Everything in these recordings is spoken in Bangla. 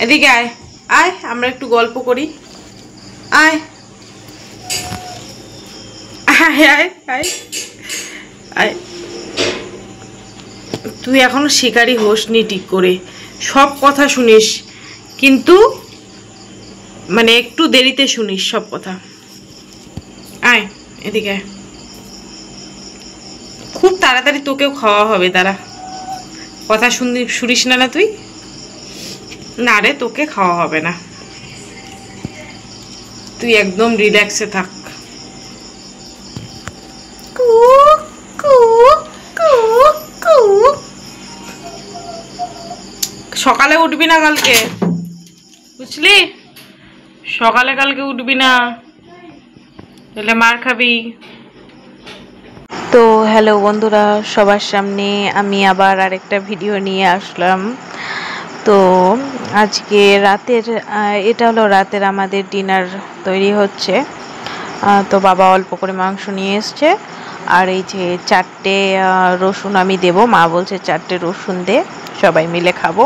এদিকে আয়, আয় আমরা একটু গল্প করি। আয় আয় আয় আয় আয়। তুই এখনো শিকারি হোসনি ঠিক করে, সব কথা শুনিস কিন্তু মানে একটু দেরিতে শুনিস সব কথা। আয় এদিকে আয়, খুব তাড়াতাড়ি তোকেও খাওয়া হবে, তারা কথা শুনিস না না তুই? না রে, তোকে খাওয়া হবে না, তুই একদম রিল্যাক্সে থাক। সকালে উঠবি না কালকে, বুঝলি? সকালে কালকে উঠবি না, তাহলে মার খাবি। তো হ্যালো বন্ধুরা, সবার সামনে আমি আবার আরেকটা ভিডিও নিয়ে আসলাম। তো আজকে রাতের এটা হলো রাতের আমাদের ডিনার তৈরি হচ্ছে। তো বাবা অল্প করে মাংস নিয়ে এসছে, আর এই যে 4টে রসুন আমি দেব, মা বলছে 4টে রসুন দে, সবাই মিলে খাবো।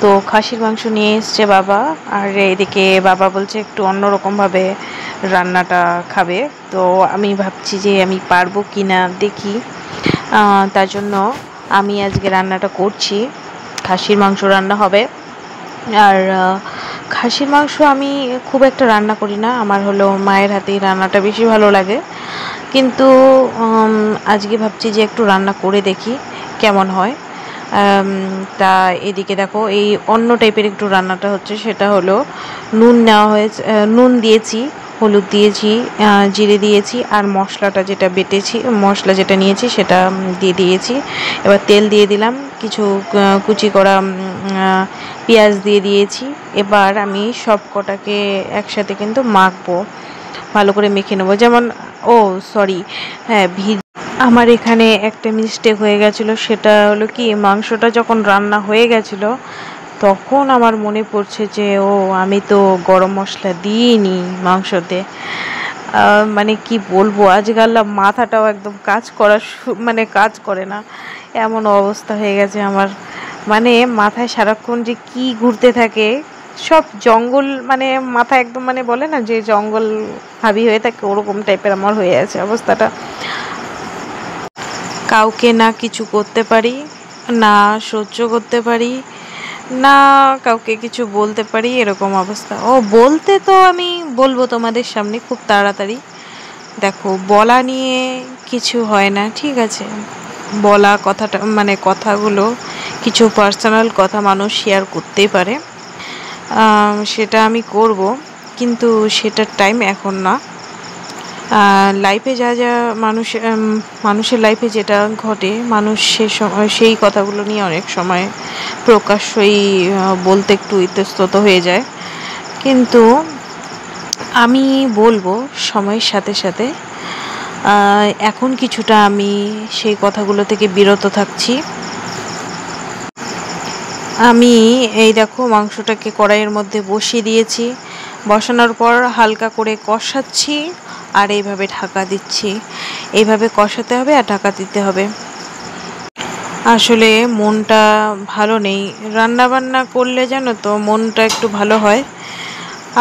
তো খাসির মাংস নিয়ে এসছে বাবা, আর এদিকে বাবা বলছে একটু অন্যরকমভাবে রান্নাটা খাবে। তো আমি ভাবছি যে আমি পারবো কি না দেখি, তার জন্য আমি আজকে রান্নাটা করছি। খাসির মাংস রান্না হবে। আর খাসির মাংস আমি খুব একটা রান্না করি না, আমার হলো মায়ের হাতেই রান্নাটা বেশি ভালো লাগে। কিন্তু আজকে ভাবছি যে একটু রান্না করে দেখি কেমন হয়। তা এদিকে দেখো, এই অন্য টাইপের একটু রান্নাটা হচ্ছে, সেটা হলো নুন নেওয়া হয়েছে, নুন দিয়েছি, হলুদ দিয়েছি, জিরে দিয়েছি, আর মশলাটা যেটা বেটেছি, মশলা যেটা নিয়েছি সেটা দিয়ে দিয়েছি। এবার তেল দিয়ে দিলাম, কিছু কুচি করা পেঁয়াজ দিয়ে দিয়েছি। এবার আমি সব কটাকে একসাথে কিন্তু মাখবো, ভালো করে মেখে নেবো। যেমন সরি, হ্যাঁ, আমার এখানে একটা মিস্টেক হয়ে গেছিলো, সেটা হলো কি, মাংসটা যখন রান্না হয়ে গেছিলো তখন আমার মনে পড়ছে যে আমি তো গরম মশলা দিইনি মাংসতে। মানে কি বলবো, আজকাল মাথাটাও একদম কাজ করে না, এমন অবস্থা হয়ে গেছে আমার। মানে মাথায় সারাক্ষণ যে কি ঘুরতে থাকে, সব জঙ্গল, মানে মাথা একদম, মানে বলে না যে জঙ্গল হাবি হয়ে থাকে, ওরকম টাইপের আমার হয়ে আছে অবস্থাটা। কাউকে না কিছু করতে পারি, না সহ্য করতে পারি, না কাউকে কিছু বলতে পারি, এরকম অবস্থা। বলতে তো আমি বলবো তোমাদের সামনে খুব তাড়াতাড়ি। দেখো, বলা নিয়ে কিছু হয় না, ঠিক আছে? বলা কথাটা, মানে কথাগুলো, কিছু পার্সোনাল কথা মানুষ শেয়ার করতেই পারে, সেটা আমি করব, কিন্তু সেটার টাইম এখন না। লাইফে যা যা মানুষের লাইফে যেটা ঘটে, মানুষ সেই কথাগুলো নিয়ে অনেক সময় প্রকাশ্যই বলতে একটু ইতস্তত হয়ে যায়। কিন্তু আমি বলবো সময়ের সাথে সাথে এখন কিছুটা আমি সেই কথাগুলো থেকে বিরত থাকছি। আমি এই দেখো, মাংসটাকে কড়াইয়ের মধ্যে বসিয়ে দিয়েছি, বসানোর পর হালকা করে কষাচ্ছি, আর এইভাবে ঢাকা দিচ্ছি। এইভাবে কষাতে হবে আর ঢাকা দিতে হবে। আসলে মনটা ভালো নেই, রান্না বান্না করলে জানো তো মনটা একটু ভালো হয়,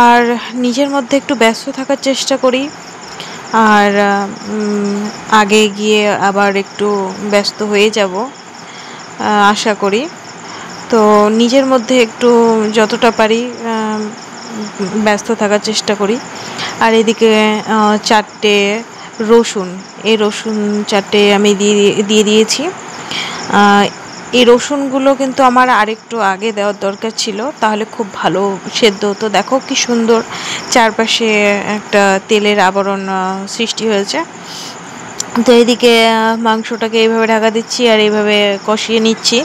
আর নিজের মধ্যে একটু ব্যস্ত থাকার চেষ্টা করি, আর আগে গিয়ে আবার একটু ব্যস্ত হয়ে যাব আশা করি। তো নিজের মধ্যে একটু যতটা পারি ব্যস্ত থাকার চেষ্টা করি। আর এদিকে 4টে রসুন, এই রসুন 4টে আমি দিয়ে দিয়েছি। এই রসুনগুলো কিন্তু আমার আরেকটু আগে দেওয়ার দরকার ছিল, তাহলে খুব ভালো সেদ্ধ হতো। দেখো কি সুন্দর চারপাশে একটা তেলের আবরণ সৃষ্টি হয়েছে। তো এইদিকে মাংসটাকে এইভাবে ঢাকা দিচ্ছি আর এইভাবে কষিয়ে নিচ্ছি।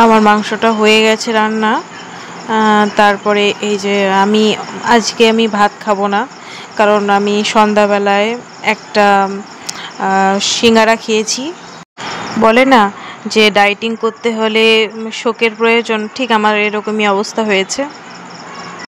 আমার মাংসটা হয়ে গেছে রান্না। তারপরে এই যে আজকে আমি ভাত খাবো না, কারণ আমি সন্ধ্যাবেলায় একটা সিঙ্গারা খেয়েছি। বলে না যে ডায়েটিং করতে হলে শোকের প্রয়োজন, ঠিক আমার এরকমই অবস্থা হয়েছে।